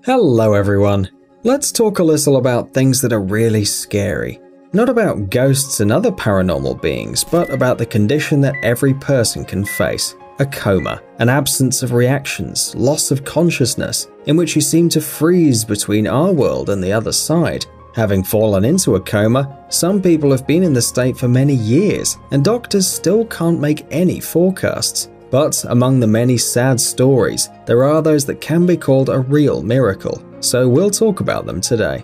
Hello everyone. Let's talk a little about things that are really scary. Not about ghosts and other paranormal beings, but about the condition that every person can face. A coma, an absence of reactions, loss of consciousness, in which you seem to freeze between our world and the other side. Having fallen into a coma, some people have been in the state for many years, and doctors still can't make any forecasts. But among the many sad stories, there are those that can be called a real miracle, so we'll talk about them today.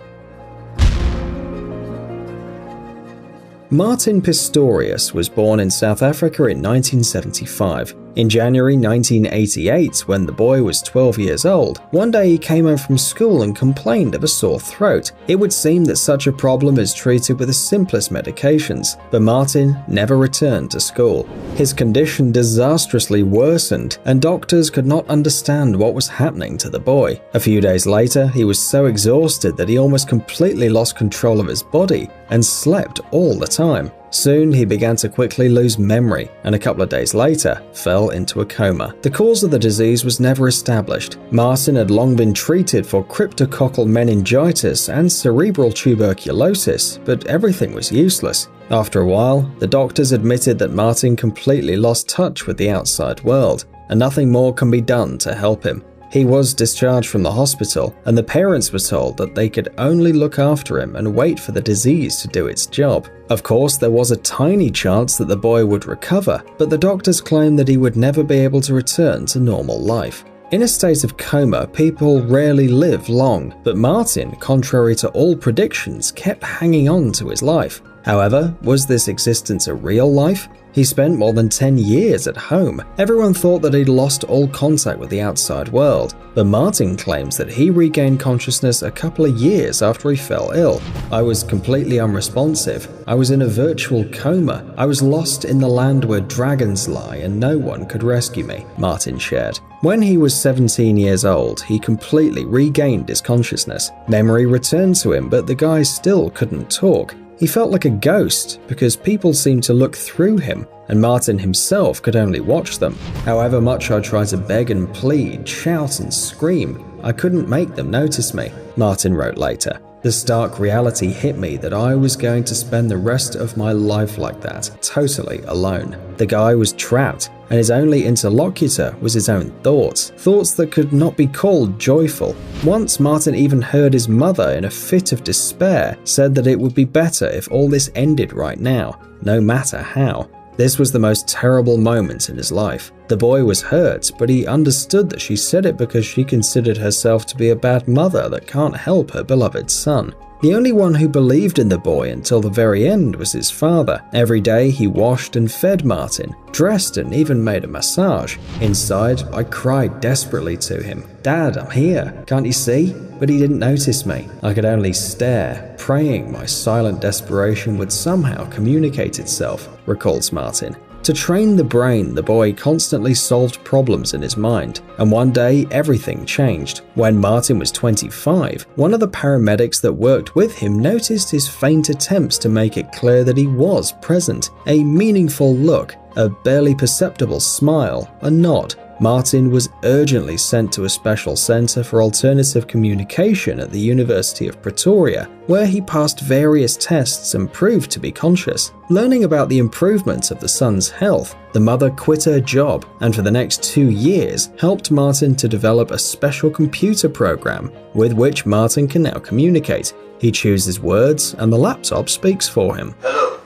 Martin Pistorius was born in South Africa in 1975. In January 1988, when the boy was 12 years old, one day he came home from school and complained of a sore throat. It would seem that such a problem is treated with the simplest medications, but Martin never returned to school. His condition disastrously worsened, and doctors could not understand what was happening to the boy. A few days later, he was so exhausted that he almost completely lost control of his body and slept all the time. Soon, he began to quickly lose memory, and a couple of days later, fell into a coma. The cause of the disease was never established. Martin had long been treated for cryptococcal meningitis and cerebral tuberculosis, but everything was useless. After a while, the doctors admitted that Martin completely lost touch with the outside world, and nothing more can be done to help him. He was discharged from the hospital, and the parents were told that they could only look after him and wait for the disease to do its job. Of course, there was a tiny chance that the boy would recover, but the doctors claimed that he would never be able to return to normal life. In a state of coma, people rarely live long, but Martin, contrary to all predictions, kept hanging on to his life. However, was this existence a real life? He spent more than 10 years at home. Everyone thought that he'd lost all contact with the outside world, but Martin claims that he regained consciousness a couple of years after he fell ill. "I was completely unresponsive. I was in a virtual coma. I was lost in the land where dragons lie and no one could rescue me," Martin shared. When he was 17 years old, he completely regained his consciousness. Memory returned to him, but the guy still couldn't talk. He felt like a ghost because people seemed to look through him, and Martin himself could only watch them. "However much I tried to beg and plead, shout and scream, I couldn't make them notice me," Martin wrote later. "The stark reality hit me that I was going to spend the rest of my life like that, totally alone." The guy was trapped, and his only interlocutor was his own thoughts that could not be called joyful. Once Martin even heard his mother, in a fit of despair, said that it would be better if all this ended right now, no matter how. This was the most terrible moment in his life. The boy was hurt, but he understood that she said it because she considered herself to be a bad mother that can't help her beloved son. The only one who believed in the boy until the very end was his father. Every day he washed and fed Martin, dressed and even made a massage. Inside, I cried desperately to him. "Dad, I'm here. Can't you see?" But he didn't notice me. I could only stare, praying my silent desperation would somehow communicate itself, recalls Martin. To train the brain, the boy constantly solved problems in his mind, and one day everything changed. When Martin was 25, one of the paramedics that worked with him noticed his faint attempts to make it clear that he was present. A meaningful look, a barely perceptible smile, a nod. Martin was urgently sent to a special center for alternative communication at the University of Pretoria, where he passed various tests and proved to be conscious. Learning about the improvement of the son's health, the mother quit her job and for the next 2 years helped Martin to develop a special computer program with which Martin can now communicate. He chooses words and the laptop speaks for him. "Hello,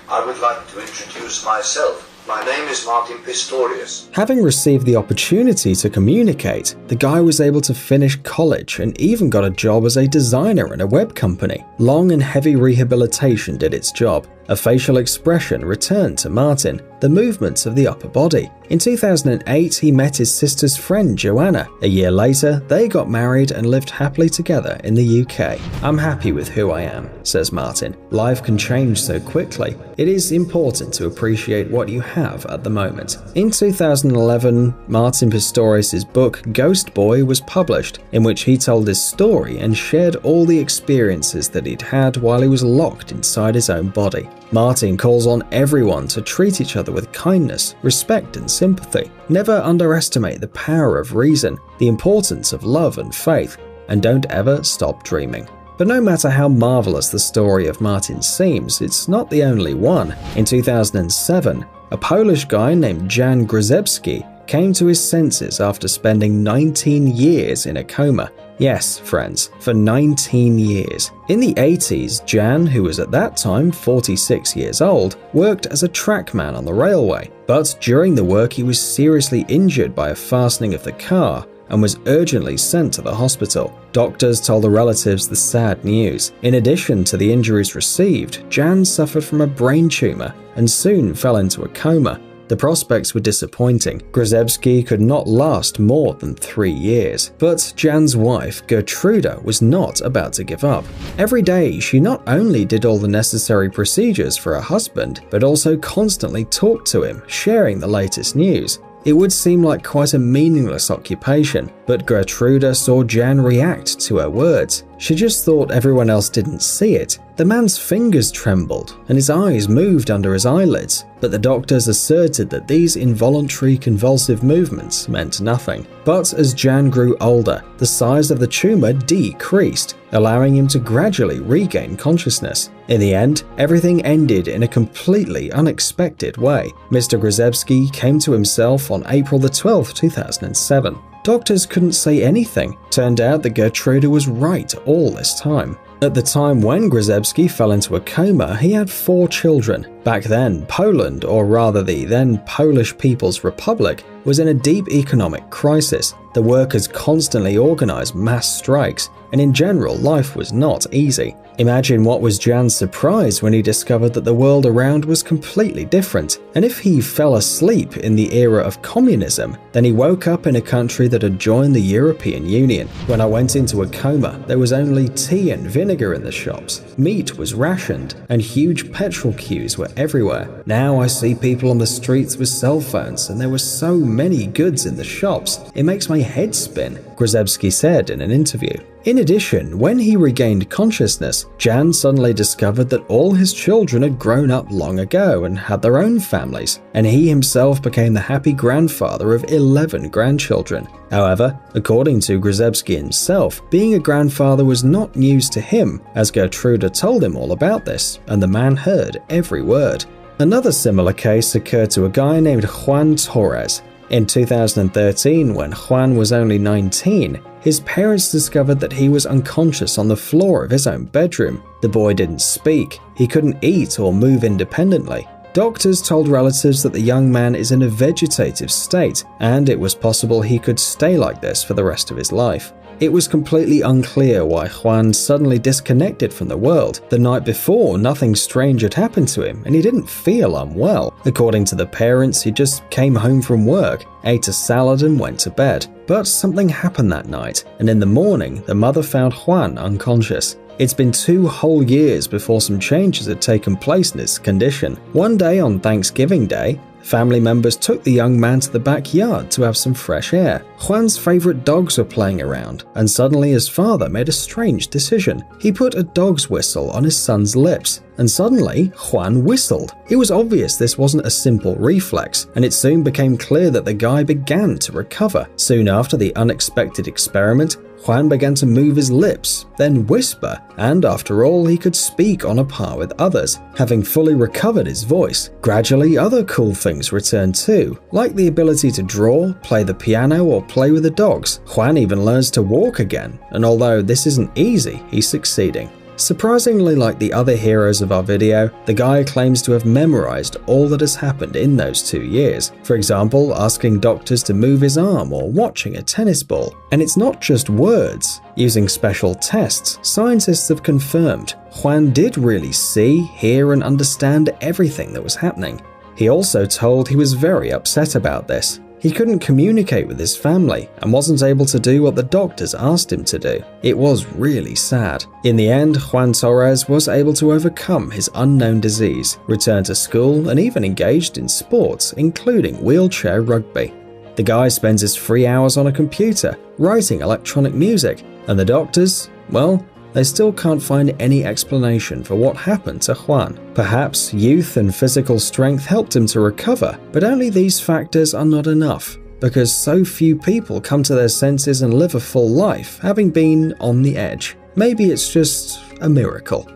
I would like to introduce myself. My name is Martin Pistorius." Having received the opportunity to communicate, the guy was able to finish college and even got a job as a designer in a web company. Long and heavy rehabilitation did its job. A facial expression returned to Martin, the movements of the upper body. In 2008, he met his sister's friend Joanna. A year later, they got married and lived happily together in the UK. "I'm happy with who I am," says Martin. "Life can change so quickly. It is important to appreciate what you have at the moment." In 2011, Martin Pistorius' book Ghost Boy was published, in which he told his story and shared all the experiences that he'd had while he was locked inside his own body. Martin calls on everyone to treat each other with kindness, respect and sympathy. Never underestimate the power of reason, the importance of love and faith. and don't ever stop dreaming. But no matter how marvelous the story of Martin seems, it's not the only one. In 2007, a Polish guy named Jan Grzebski came to his senses after spending 19 years in a coma. Yes, friends, for 19 years. In the 80s, Jan, who was at that time 46 years old, worked as a trackman on the railway. But during the work, he was seriously injured by a fastening of the car and was urgently sent to the hospital. Doctors told the relatives the sad news. In addition to the injuries received, Jan suffered from a brain tumor and soon fell into a coma. The prospects were disappointing. Grzebski could not last more than 3 years. But Jan's wife, Gertruda, was not about to give up. Every day, she not only did all the necessary procedures for her husband, but also constantly talked to him, sharing the latest news. It would seem like quite a meaningless occupation, but Gertruda saw Jan react to her words. She just thought everyone else didn't see it. The man's fingers trembled and his eyes moved under his eyelids, but the doctors asserted that these involuntary convulsive movements meant nothing. But as Jan grew older, the size of the tumor decreased, allowing him to gradually regain consciousness. In the end, everything ended in a completely unexpected way. Mr. Grzebski came to himself on April 12, 2007. Doctors couldn't say anything. Turned out that Gertruda was right all this time. At the time when Grzebski fell into a coma, he had 4 children. Back then, Poland, or rather the then Polish People's Republic, was in a deep economic crisis. The workers constantly organized mass strikes, and in general, life was not easy. Imagine what was Jan's surprise when he discovered that the world around was completely different. And if he fell asleep in the era of communism, then he woke up in a country that had joined the European Union. When I went into a coma, there was only tea and vinegar in the shops. Meat was rationed, and huge petrol queues were everywhere. Now I see people on the streets with cell phones, and there were so many goods in the shops. It makes my head spin, Grzebski said in an interview. In addition, when he regained consciousness, Jan suddenly discovered that all his children had grown up long ago and had their own families, and he himself became the happy grandfather of 11 grandchildren. However, according to Grzebski himself, being a grandfather was not news to him, as Gertruda told him all about this, and the man heard every word. Another similar case occurred to a guy named Juan Torres. In 2013, when Juan was only 19, his parents discovered that he was unconscious on the floor of his own bedroom. The boy didn't speak, he couldn't eat or move independently. Doctors told relatives that the young man is in a vegetative state, and it was possible he could stay like this for the rest of his life. It was completely unclear why Juan suddenly disconnected from the world. The night before, nothing strange had happened to him, and he didn't feel unwell. According to the parents, he just came home from work, ate a salad and went to bed. But something happened that night, and in the morning, the mother found Juan unconscious. It's been 2 whole years before some changes had taken place in his condition. One day on Thanksgiving Day, family members took the young man to the backyard to have some fresh air. Juan's favorite dogs were playing around, and suddenly his father made a strange decision. He put a dog's whistle on his son's lips, and suddenly Juan whistled. It was obvious this wasn't a simple reflex, and it soon became clear that the guy began to recover. Soon after the unexpected experiment, Juan began to move his lips, then whisper, and after all, he could speak on a par with others, having fully recovered his voice. Gradually, other cool things returned too, like the ability to draw, play the piano, or play with the dogs. Juan even learns to walk again, and although this isn't easy, he's succeeding. Surprisingly, like the other heroes of our video, the guy claims to have memorized all that has happened in those 2 years. For example, asking doctors to move his arm or watching a tennis ball. And it's not just words. Using special tests, scientists have confirmed Juan did really see, hear, and understand everything that was happening. He also told he was very upset about this. He couldn't communicate with his family and wasn't able to do what the doctors asked him to do. It was really sad. In the end, Juan Torres was able to overcome his unknown disease, return to school, and even engaged in sports, including wheelchair rugby. The guy spends his free hours on a computer, writing electronic music, and the doctors, well, they still can't find any explanation for what happened to Juan. Perhaps youth and physical strength helped him to recover, but only these factors are not enough. because so few people come to their senses and live a full life, having been on the edge. Maybe it's just a miracle.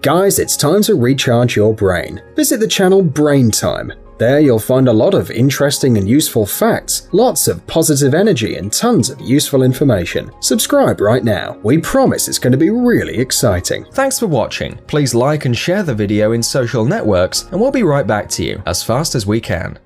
Guys, it's time to recharge your brain. Visit the channel Brain Time. There you'll find a lot of interesting and useful facts, lots of positive energy and tons of useful information. Subscribe right now. We promise it's going to be really exciting. Thanks for watching. Please like and share the video in social networks and we'll be right back to you as fast as we can.